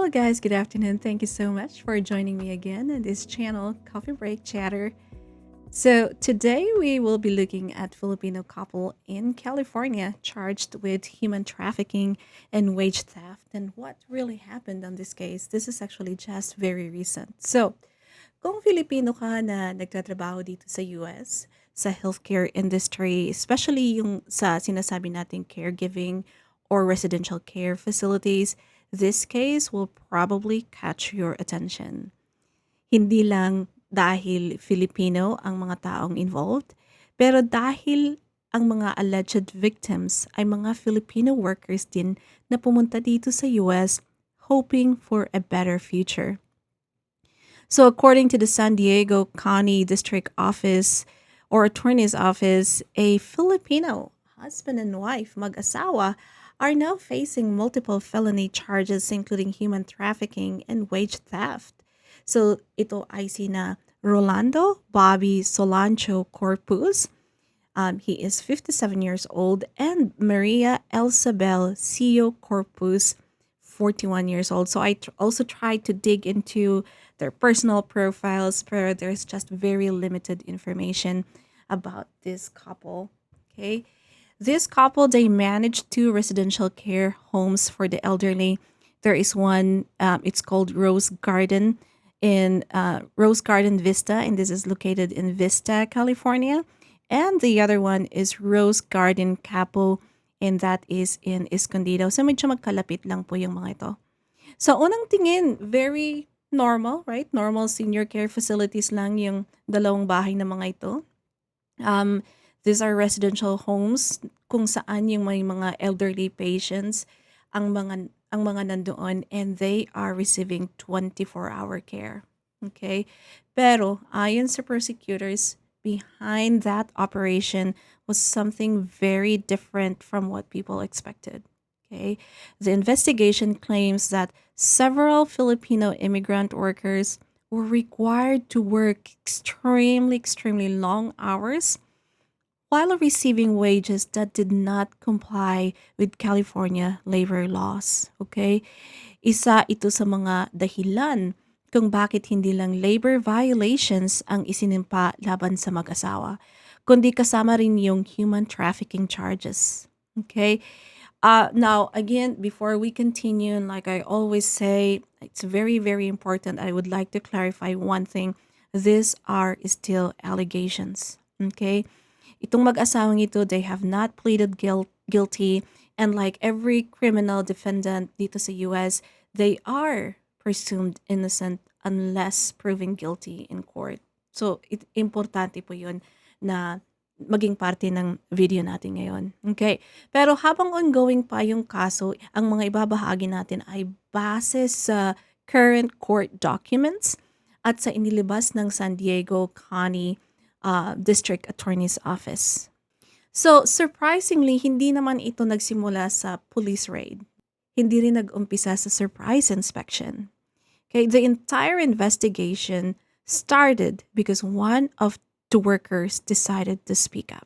Hello, guys. Good afternoon. Thank you so much for joining me again on this channel, Coffee Break Chatter. So, today we will be looking at Filipino couple in California charged with human trafficking and wage theft and what really happened on this case. This is actually just very recent. So, kung Filipino ka na nagtatrabaho dito sa US, sa healthcare industry, especially yung sa sinasabi nating caregiving or residential care facilities, this case will probably catch your attention. Hindi lang dahil Filipino ang mga taong involved, pero dahil ang mga alleged victims ay mga Filipino workers din na pumunta dito sa US hoping for a better future. So, according to the San Diego County District Office or Attorney's Office, a Filipino husband and wife, mag-asawa, are now facing multiple felony charges including human trafficking and wage theft. So, ito ay sina Rolando Bobby Solancho Corpus. He is 57 years old, and Maria Elsabel Cio Corpus, 41 years old. So I also tried to dig into their personal profiles, but there's just very limited information about this couple. Okay. This couple, they manage two residential care homes for the elderly. There is one, it's called Rose Garden in Rose Garden Vista, and this is located in Vista, California. And the other one is Rose Garden Capo, and that is in Escondido. So medyo magkalapit lang po yung mga ito. So unang tingin, very normal, right? Normal senior care facilities lang yung dalawang bahay na mga ito. These are residential homes kung saan yung may mga elderly patients ang mga nandoon, and they are receiving 24-hour care. Okay? Pero ayon sa prosecutors, behind that operation was something very different from what people expected. Okay? The investigation claims that several Filipino immigrant workers were required to work extremely long hours while receiving wages that did not comply with California labor laws. Okay? Isa ito sa mga dahilan kung bakit hindi lang labor violations ang isinimpa laban sa mag-asawa, kundi kasama rin yung human trafficking charges. Okay? Now, again, before we continue, like I always say, it's very important. I would like to clarify one thing. These are still allegations. Okay? Itong mag-asawang ito, they have not pleaded guilty. And like every criminal defendant dito sa US, they are presumed innocent unless proven guilty in court. So, importante po yun na maging parte ng video natin ngayon. Okay. Pero habang ongoing pa yung kaso, ang mga ibabahagi natin ay base sa current court documents at sa inilabas ng San Diego County District Attorney's Office. So, surprisingly, hindi naman ito nagsimula sa police raid. Hindi rin nag-umpisa sa surprise inspection. Okay, the entire investigation started because one of the workers decided to speak up.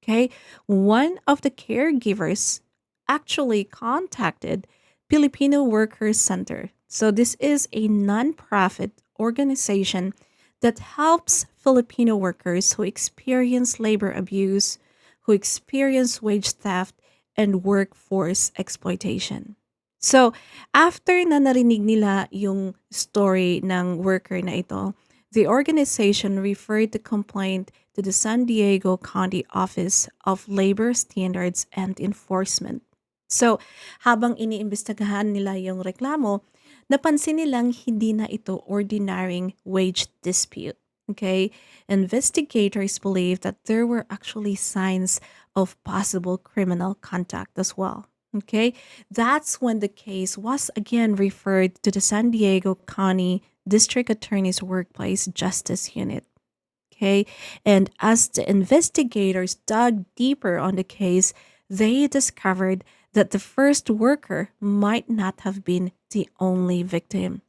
Okay, one of the caregivers actually contacted Filipino Workers Center. So this is a non-profit organization that helps Filipino workers who experience labor abuse, who experience wage theft, and workforce exploitation. So, after na narinig nila yung story ng worker na ito, the organization referred the complaint to the San Diego County Office of Labor Standards and Enforcement. So, habang iniimbestigahan nila yung reklamo, napansin nilang hindi na ito ordinary wage dispute. Okay? Investigators believe that there were actually signs of possible criminal contact as well. Okay? That's when the case was again referred to the San Diego County District Attorney's Workplace Justice Unit. Okay? And as the investigators dug deeper on the case, they discovered that the first worker might not have been the only victim.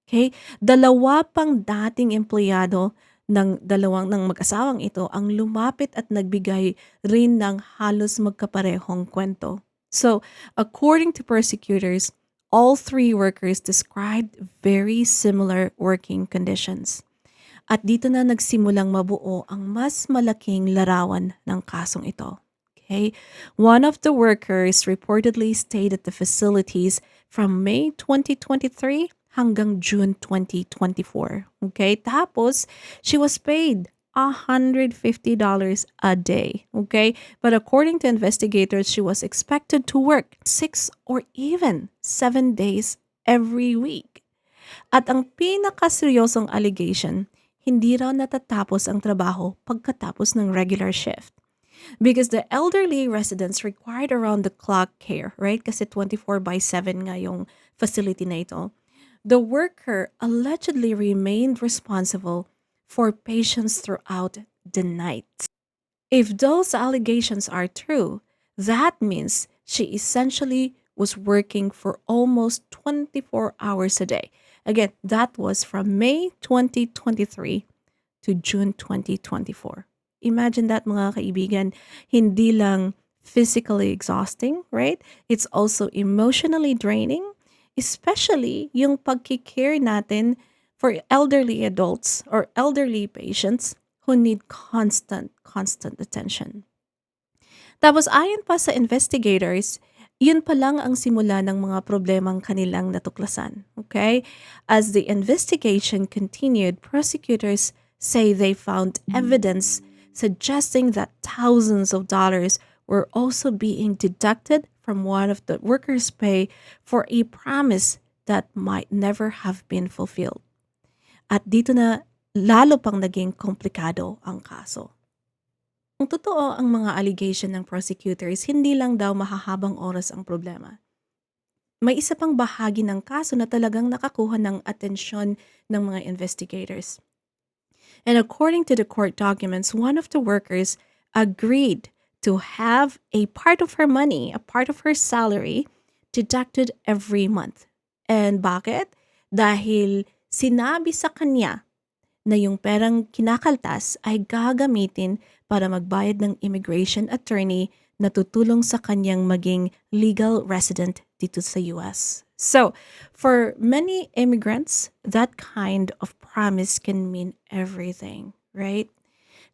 Okay? Dalawa pang dating empleyado ng mag-asawang ito ang lumapit at nagbigay rin ng halos magkaparehong kwento. So, according to prosecutors, All three workers described very similar working conditions. At dito na nagsimulang mabuo ang mas malaking larawan ng kasong ito. Okay? One of the workers reportedly stayed at the facilities from May 2023 hanggang June 2024. Okay? Tapos, she was paid $150 a day. Okay? But according to investigators, she was expected to work 6 or even 7 days every week. At ang pinakaseryosong allegation, hindi raw natatapos ang trabaho pagkatapos ng regular shift. Because the elderly residents required around-the-clock care, right? Kasi 24/7 nga yung facility na ito. The worker allegedly remained responsible for patients throughout the night. If those allegations are true, that means she essentially was working for almost 24 hours a day. Again, that was from May 2023 to June 2024. Imagine that, mga kaibigan, hindi lang physically exhausting, right? It's also emotionally draining, especially yung pagkikare natin for elderly adults or elderly patients who need constant attention. Tapos ayon pa sa investigators, yun pa lang ang simula ng mga problemang kanilang natuklasan. Okay? As the investigation continued, prosecutors say they found evidence suggesting that thousands of dollars were also being deducted from one of the workers' pay for a promise that might never have been fulfilled. At dito na lalo pang naging komplikado ang kaso. Kung totoo ang mga allegation ng prosecutors, hindi lang daw mahahabang oras ang problema. May isa pang bahagi ng kaso na talagang nakakuha ng atensyon ng mga investigators. And according to the court documents, one of the workers agreed to have a part of her money, a part of her salary, deducted every month. And bakit? Dahil sinabi sa kanya na yung perang kinakaltas ay gagamitin para magbayad ng immigration attorney na tutulong sa kanyang maging legal resident dito sa US. So, for many immigrants, that kind of promise can mean everything, right?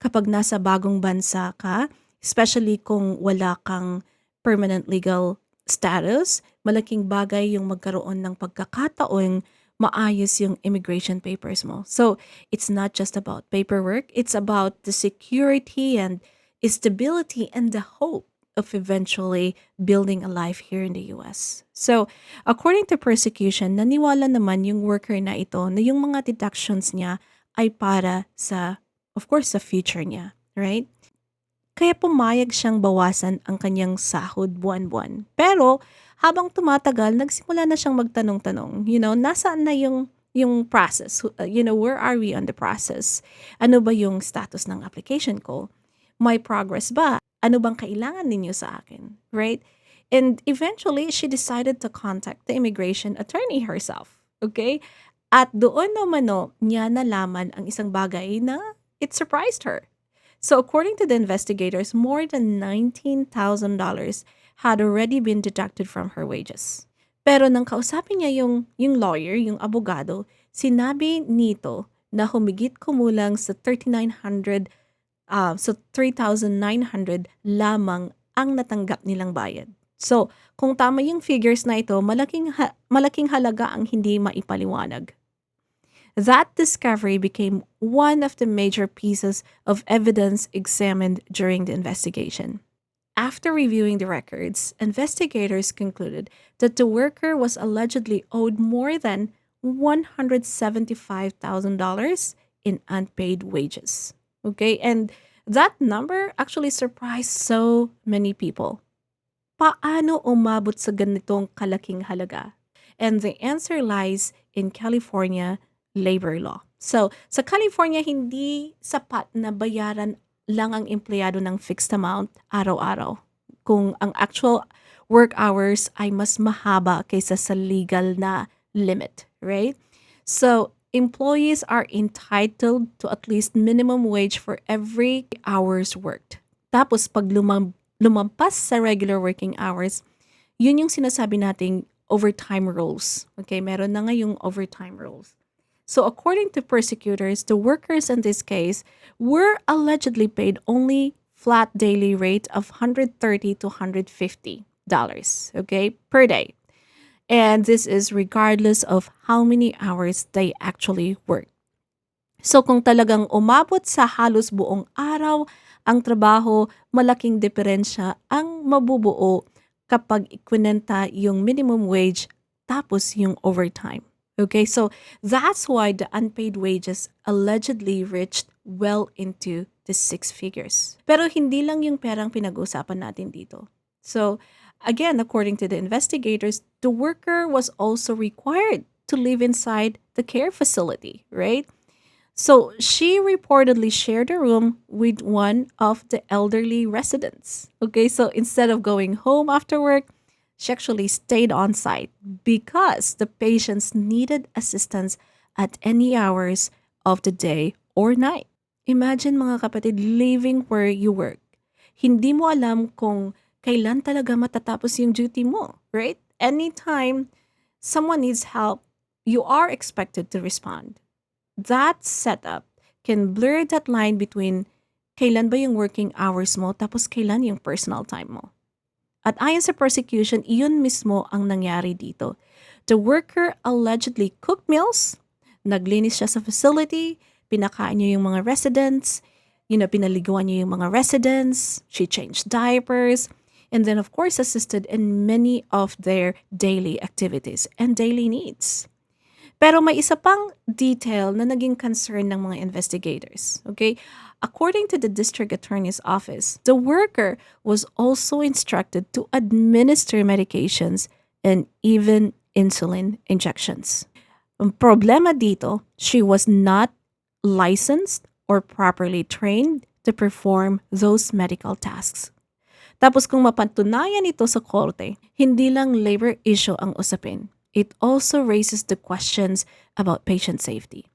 Kapag nasa bagong bansa ka, especially kung wala kang permanent legal status, malaking bagay yung magkaroon ng pagkakataong maayos yung immigration papers mo. So, it's not just about paperwork, it's about the security and stability and the hope of eventually building a life here in the US. So, according to prosecution, naniwala naman yung worker na ito na yung mga deductions niya ay para sa, of course, sa future niya, right? Kaya pumayag siyang bawasan ang kanyang sahod buwan-buwan. Pero habang tumatagal, nagsimula na siyang magtanong-tanong, nasaan na yung process? Where are we on the process? Ano ba yung status ng application ko? May progress ba? Ano bang kailangan ninyo sa akin? Right? And eventually, she decided to contact the immigration attorney herself. Okay? At doon naman niya nalaman ang isang bagay na it surprised her. So according to the investigators, more than $19,000 had already been deducted from her wages. Pero nang kausapin niya yung lawyer, yung abogado, sinabi nito na humigit kumulang sa 3,900 lamang ang natanggap nilang bayad. So, kung tama yung figures na ito, malaking halaga ang hindi maipaliwanag. That discovery became one of the major pieces of evidence examined during the investigation. After reviewing the records, investigators concluded that the worker was allegedly owed more than $175,000 in unpaid wages. Okay, and that number actually surprised so many people. Paano umabot sa ganitong kalaking halaga? And the answer lies in California labor law. So, sa California, hindi sapat na bayaran lang ang empleyado ng fixed amount araw-araw. Kung ang actual work hours ay mas mahaba kaysa sa legal na limit, right? So, employees are entitled to at least minimum wage for every hours worked. Tapos, pag lumampas sa regular working hours, yun yung sinasabi nating overtime rules. Okay, meron na ngayong overtime rules. So according to prosecutors, the workers in this case were allegedly paid only flat daily rate of 130 to $150, okay, per day. And this is regardless of how many hours they actually work. So kung talagang umabot sa halos buong araw ang trabaho, malaking diferensya ang mabubuo kapag ikwinenta yung minimum wage tapos yung overtime. Okay, so that's why the unpaid wages allegedly reached well into the six figures. Pero hindi lang yung perang pinag-uusapan natin dito. So, again, according to the investigators, the worker was also required to live inside the care facility, right? So she reportedly shared a room with one of the elderly residents. Okay, so instead of going home after work, she actually stayed on site because the patients needed assistance at any hours of the day or night. Imagine mga kapatid, living where you work. Hindi mo alam kung kailan talaga matatapos yung duty mo, right? Anytime someone needs help, you are expected to respond. That setup can blur that line between kailan ba yung working hours mo tapos kailan yung personal time mo. At ayon sa prosecution, iyon mismo ang nangyari dito. The worker allegedly cooked meals, naglinis siya sa facility, pinakain niya yung mga residents, pinaliguan niya yung mga residents, she changed diapers, and then of course assisted in many of their daily activities and daily needs. Pero may isa pang detail na naging concern ng mga investigators. Okay? According to the district attorney's office, the worker was also instructed to administer medications and even insulin injections. Ang problema dito, she was not licensed or properly trained to perform those medical tasks. Tapos kung mapatunayan ito sa korte, hindi lang labor issue ang usapin. It also raises the questions about patient safety.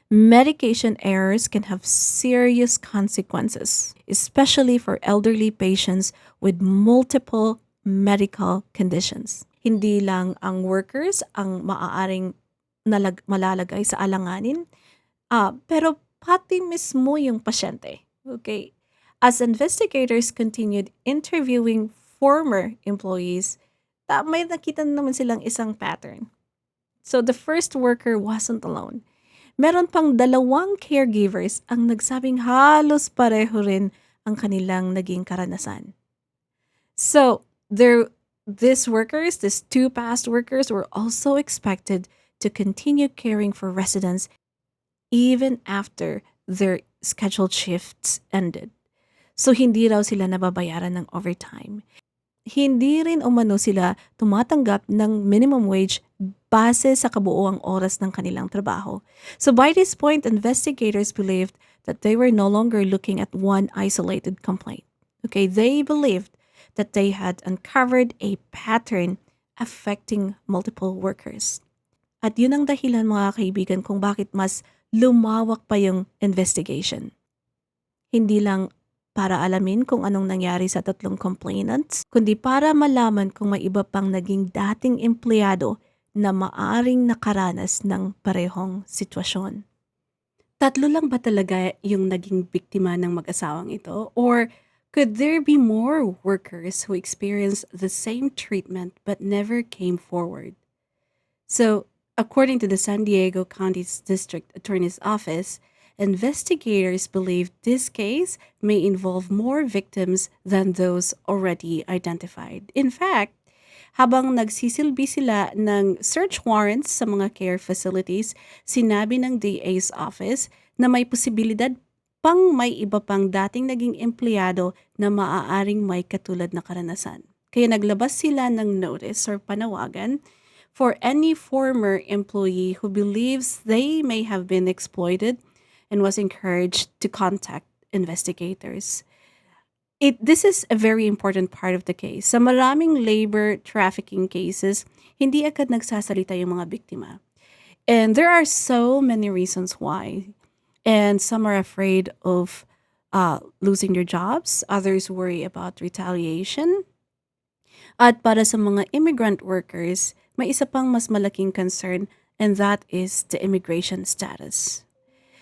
Medication errors can have serious consequences, especially for elderly patients with multiple medical conditions. Hindi lang ang workers ang maaaring malalagay sa alanganin, pero pati mismo yung pasyente. Okay? As investigators continued interviewing former employees, may nakita naman silang isang pattern. So the first worker wasn't alone. Meron pang dalawang caregivers ang nagsabing halos pareho rin ang kanilang naging karanasan. So these workers, these two past workers, were also expected to continue caring for residents even after their scheduled shifts ended. So hindi raw sila nababayaran ng overtime. Hindi rin umano sila tumatanggap ng minimum wage base sa kabuuang oras ng kanilang trabaho. So by this point, investigators believed that they were no longer looking at one isolated complaint. Okay, they believed that they had uncovered a pattern affecting multiple workers. At yun ang dahilan mga kaibigan kung bakit mas lumawak pa yung investigation. Hindi lang para alamin kung anong nangyari sa tatlong complainants, kundi para malaman kung may iba pang naging dating empleyado na maaring nakaranas ng parehong sitwasyon. Tatlo lang ba talaga yung naging biktima ng mag-asawang ito? Or could there be more workers who experienced the same treatment but never came forward? So, according to the San Diego County's District Attorney's Office, investigators believe this case may involve more victims than those already identified. In fact, habang nagsisilbi sila ng search warrants sa mga care facilities, sinabi ng DA's office na may posibilidad pang may iba pang dating naging empleyado na maaaring may katulad na karanasan. Kaya naglabas sila ng notice or panawagan for any former employee who believes they may have been exploited and was encouraged to contact investigators. This is a very important part of the case. Sa maraming labor trafficking cases, hindi agad nagsasalita yung mga biktima. And there are so many reasons why. And some are afraid of losing their jobs. Others worry about retaliation. At para sa mga immigrant workers, may isa pang mas malaking concern, and that is the immigration status.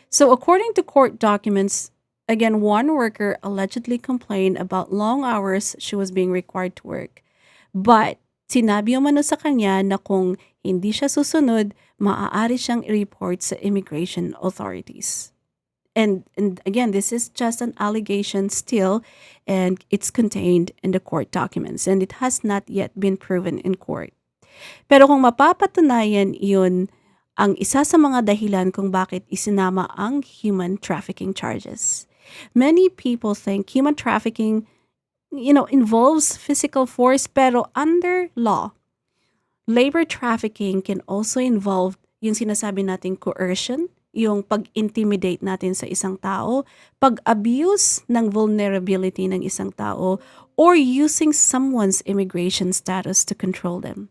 So, according to court documents, again, one worker allegedly complained about long hours she was being required to work. But sinabi umano sa kanya na kung hindi siya susunod, maaari siyang i-report sa immigration authorities. And again, this is just an allegation still, and it's contained in the court documents, and it has not yet been proven in court. Pero kung mapapatunayan yun, ang isa sa mga dahilan kung bakit isinama ang human trafficking charges. Many people think human trafficking, involves physical force, pero under law, labor trafficking can also involve yung sinasabi nating coercion, yung pag-intimidate natin sa isang tao, pag-abuse ng vulnerability ng isang tao, or using someone's immigration status to control them.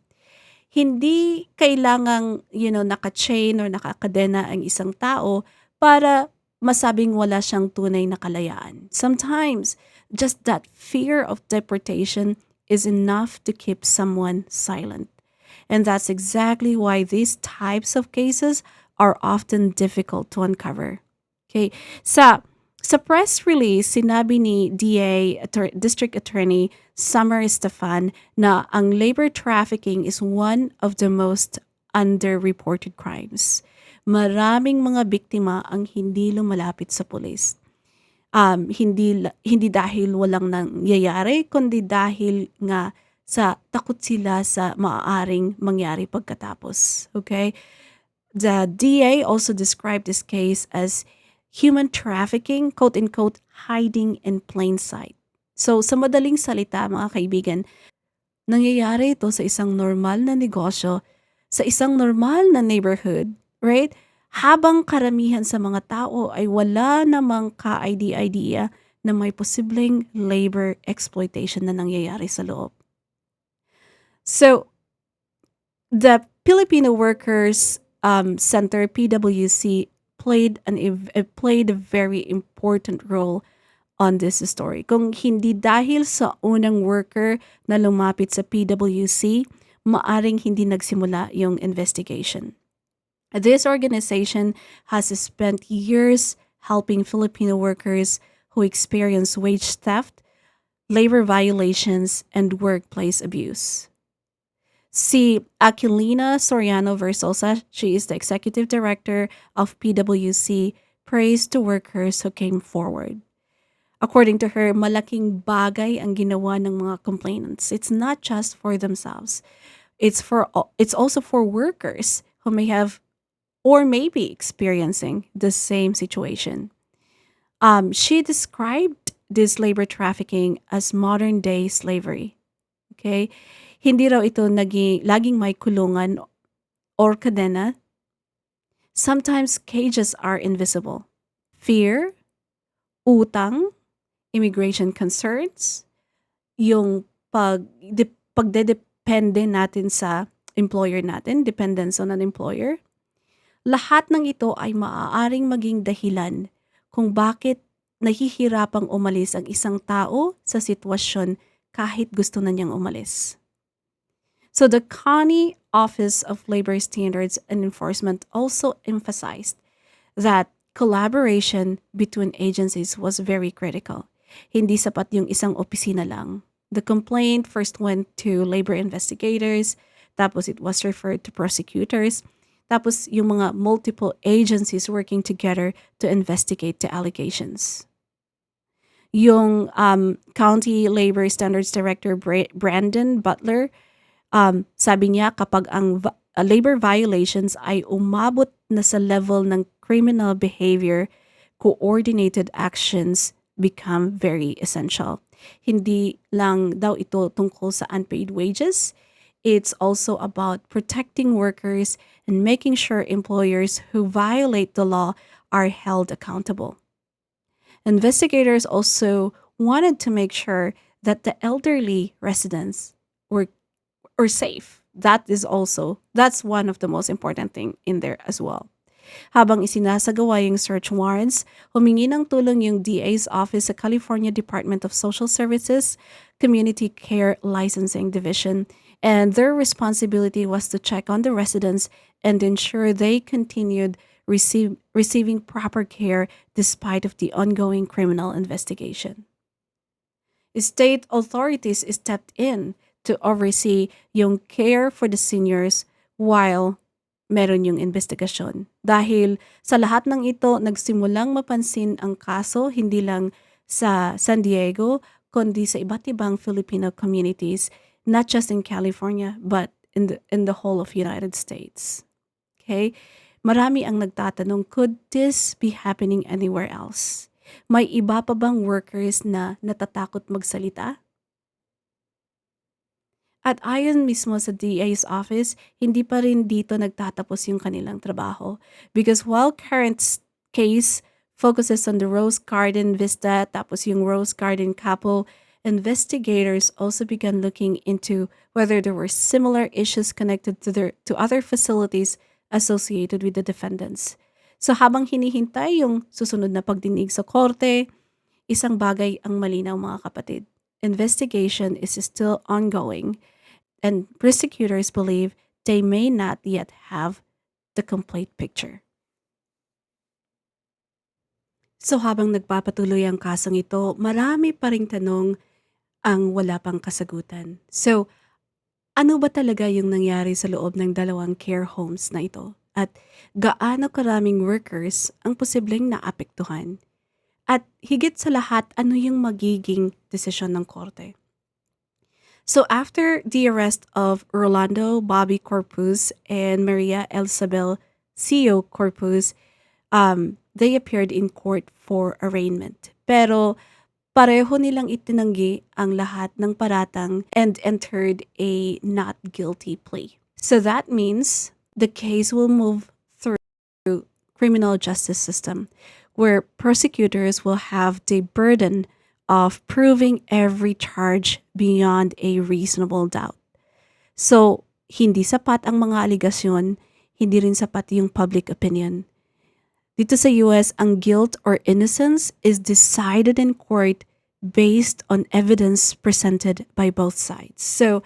Hindi kailangang, naka-chain or nakakadena ang isang tao para masabing wala siyang tunay na kalayaan. Sometimes, just that fear of deportation is enough to keep someone silent. And that's exactly why these types of cases are often difficult to uncover. Okay. Sa press release, sinabi ni District Attorney Summer Estefan na ang labor trafficking is one of the most underreported crimes. Maraming mga biktima ang hindi lumalapit sa pulis. Hindi dahil walang nangyayari, kundi dahil nga sa takot sila sa maaaring mangyari pagkatapos. Okay? The DA also described this case as human trafficking, quote-unquote, hiding in plain sight. So, sa madaling salita, mga kaibigan, nangyayari ito sa isang normal na negosyo, sa isang normal na neighborhood, right? Habang karamihan sa mga tao ay wala namang ka-idea na may posibleng labor exploitation na nangyayari sa loob. So, the Filipino Workers Center, PWC, played a very important role on this story. Kung hindi dahil sa unang worker na lumapit sa PWC, maaring hindi nagsimula yung investigation. This organization has spent years helping Filipino workers who experience wage theft, labor violations, and workplace abuse. Si Aquilina Soriano Versosa, she is the executive director of PWC, praised the workers who came forward. According to her, malaking bagay ang ginawa ng mga complainants. It's not just for themselves. It's also for workers who may have or may be experiencing the same situation. She described this labor trafficking as modern day slavery. Okay? Hindi raw ito laging may kulungan or kadena. Sometimes cages are invisible. Fear, utang, immigration concerns, yung pagdedepende natin sa employer natin, dependence on an employer. Lahat ng ito ay maaaring maging dahilan kung bakit nahihirapang umalis ang isang tao sa sitwasyon kahit gusto na niyang umalis. So the County Office of Labor Standards and Enforcement also emphasized that collaboration between agencies was very critical. Hindi sapat yung isang opisina lang. The complaint first went to labor investigators, tapos it was referred to prosecutors, tapos yung mga multiple agencies working together to investigate the allegations. Yung County Labor Standards Director Brandon Butler, sabi niya kapag ang labor violations ay umabot na sa level ng criminal behavior, coordinated actions become very essential. Hindi lang daw ito tungkol sa unpaid wages. It's also about protecting workers and making sure employers who violate the law are held accountable. Investigators also wanted to make sure that the elderly residents were safe. That's one of the most important thing in there as well. Habang isinasagawa yung search warrants, humingi ng tulong yung DA's office sa California Department of Social Services Community Care Licensing Division, and their responsibility was to check on the residents and ensure they continued receiving proper care despite of the ongoing criminal investigation. State authorities stepped in to oversee yung care for the seniors while meron yung investigasyon. Dahil sa lahat ng ito, nagsimulang mapansin ang kaso hindi lang sa San Diego, kundi sa iba't ibang Filipino communities, not just in California, but in the whole of United States. Okay? Marami ang nagtatanong, could this be happening anywhere else? May iba pa bang workers na natatakot magsalita? At ayon mismo sa DA's office, hindi pa rin dito nagtatapos yung kanilang trabaho. Because while case focuses on the Rose Garden Vista, tapos yung Rose Garden couple, investigators also began looking into whether there were similar issues connected to other facilities associated with the defendants. So habang hinihintay yung susunod na pagdinig sa korte, isang bagay ang malinaw mga kapatid. Investigation is still ongoing and prosecutors believe they may not yet have the complete picture. So habang nagpapatuloy ang kasong ito, marami pa ring tanong ang wala pang kasagutan. So, ano ba talaga yung nangyari sa loob ng dalawang care homes na ito? At gaano karaming workers ang posibleng naapektuhan? At higit sa lahat, ano yung magiging desisyon ng korte? So after the arrest of Rolando Bobby Corpus and Maria Elzabel Cio Corpus, they appeared in court for arraignment. Pero pareho nilang itinanggi ang lahat ng paratang and entered a not guilty plea. So that means the case will move through criminal justice system where prosecutors will have the burden of proving every charge beyond a reasonable doubt. So, hindi sapat ang mga aligasyon, hindi rin sapat yung public opinion. Dito sa US, ang guilt or innocence is decided in court based on evidence presented by both sides. So,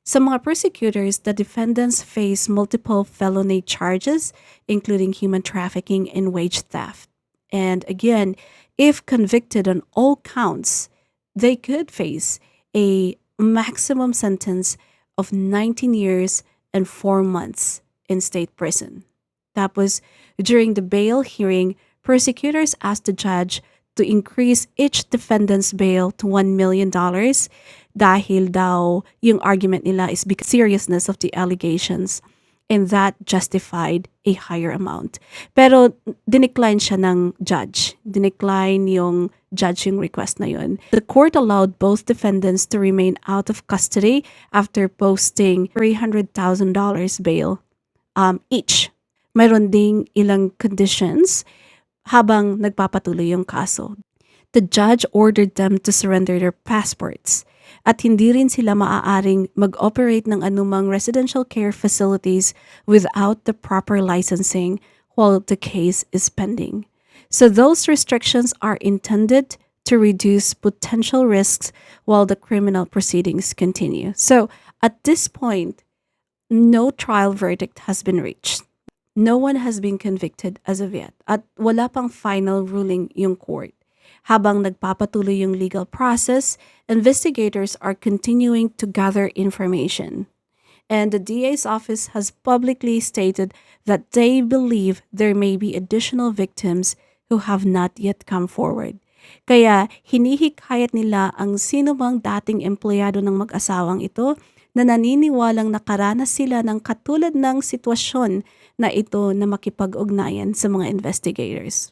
sa mga prosecutors, the defendants face multiple felony charges, including human trafficking and wage theft. And again, if convicted on all counts, they could face a maximum sentence of 19 years and 4 months in state prison. Tapos, during the bail hearing, prosecutors asked the judge to increase each defendant's bail to $1 million dahil daw yung argument nila is because seriousness of the allegations and that justified a higher amount. Pero dinecline siya ng judge. Dinecline yung judge yung request na yun. The court allowed both defendants to remain out of custody after posting $300,000 bail each. Mayroon ding ilang conditions habang nagpapatuloy yung kaso. The judge ordered them to surrender their passports at hindi rin sila maaaring mag-operate ng anumang residential care facilities without the proper licensing while the case is pending. So those restrictions are intended to reduce potential risks while the criminal proceedings continue. So at this point, no trial verdict has been reached. No one has been convicted as of yet at wala pang final ruling yung court. Habang nagpapatuloy yung legal process, investigators are continuing to gather information. And the DA's office has publicly stated that they believe there may be additional victims who have not yet come forward. Kaya hinihikayat nila ang sino mang dating empleyado ng mag-asawang ito na naniniwalang nakaranas sila ng katulad ng sitwasyon na ito na makipag-ugnayan sa mga investigators.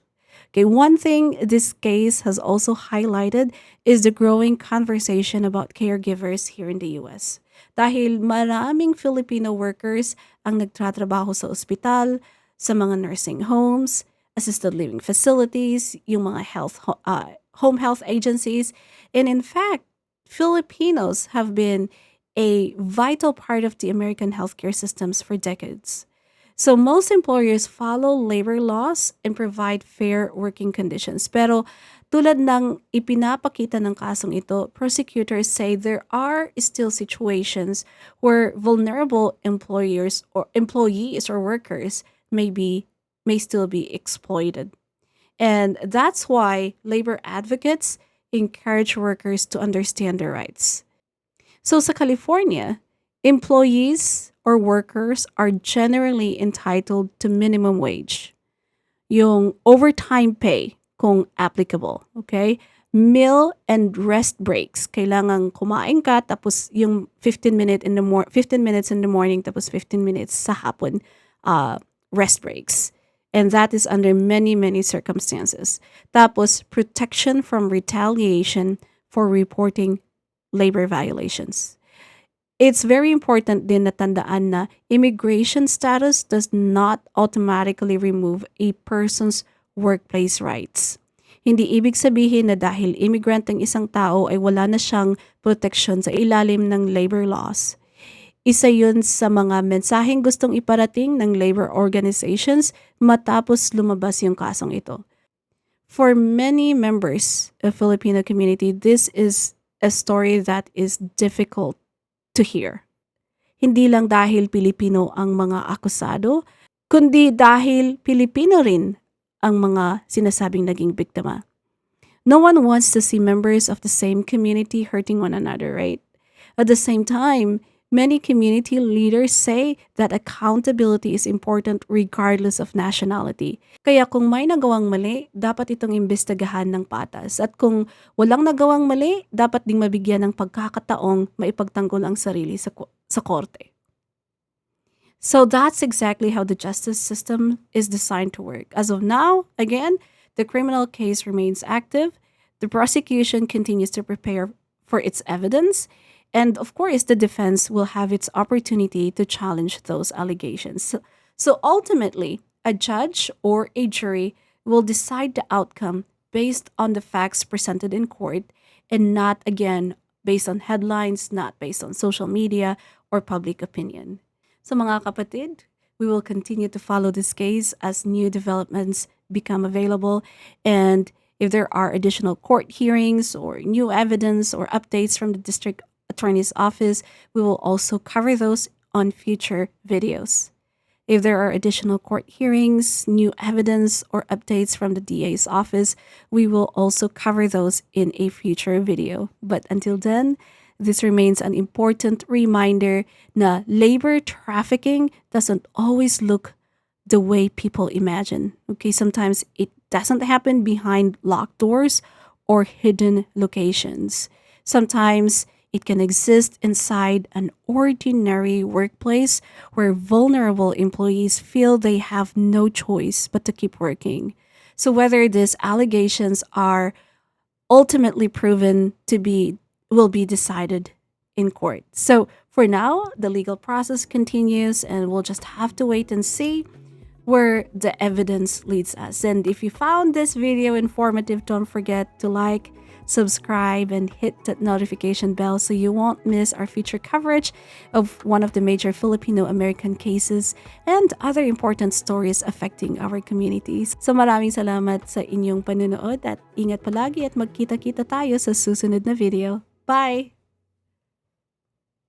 Okay, one thing this case has also highlighted is the growing conversation about caregivers here in the US. Dahil maraming Filipino workers ang nagtatrabaho sa ospital, sa mga nursing homes, assisted living facilities, yung mga home health agencies, and in fact, Filipinos have been a vital part of the American healthcare systems for decades. So most employers follow labor laws and provide fair working conditions. Pero tulad ng ipinapakita ng kasong ito, prosecutors say there are still situations where vulnerable employers or employees or workers may still be exploited. And that's why labor advocates encourage workers to understand their rights. So sa California, employees or workers are generally entitled to minimum wage. Yung overtime pay kung applicable, okay? Meal and rest breaks. Kailangan kumain ka tapos yung 15 minutes in the morning tapos 15 minutes sa hapon rest breaks. And that is under many circumstances. Tapos protection from retaliation for reporting labor violations. It's very important din na tandaan na immigration status does not automatically remove a person's workplace rights. Hindi ibig sabihin na dahil immigrant ang isang tao ay wala na siyang proteksyon sa ilalim ng labor laws. Isa yun sa mga mensaheng gustong iparating ng labor organizations matapos lumabas yung kasong ito. For many members of Filipino community, this is a story that is difficult to hear. Hindi lang dahil Pilipino ang mga akusado, kundi dahil Pilipino rin ang mga sinasabing naging biktima. No one wants to see members of the same community hurting one another, right? At the same time, many community leaders say that accountability is important regardless of nationality. Kaya kung may nagawang mali, dapat itong imbestigahan ng patas. At kung walang nagawang mali, dapat ding mabigyan ng pagkakataong maipagtanggol ang sarili sa korte. So that's exactly how the justice system is designed to work. As of now, again, the criminal case remains active. The prosecution continues to prepare for its evidence. And of course, the defense will have its opportunity to challenge those allegations. So ultimately, a judge or a jury will decide the outcome based on the facts presented in court and not, again, based on headlines, not based on social media or public opinion. So mga kapatid, we will continue to follow this case as new developments become available. And if there are additional court hearings or new evidence or updates from the district attorney's office, we will also cover those on future videos. If there are additional court hearings, new evidence, or updates from the DA's office, we will also cover those in a future video. But until then, this remains an important reminder na labor trafficking doesn't always look the way people imagine. Okay, sometimes it doesn't happen behind locked doors or hidden locations. Sometimes it can exist inside an ordinary workplace where vulnerable employees feel they have no choice but to keep working. So whether these allegations are ultimately proven to be will be decided in court. So for now, the legal process continues and we'll just have to wait and see where the evidence leads us. And if you found this video informative, don't forget to like, subscribe, and hit that notification bell so you won't miss our future coverage of one of the major Filipino-American cases and other important stories affecting our communities. So maraming salamat sa inyong panunood at ingat palagi at magkita-kita tayo sa susunod na video. Bye!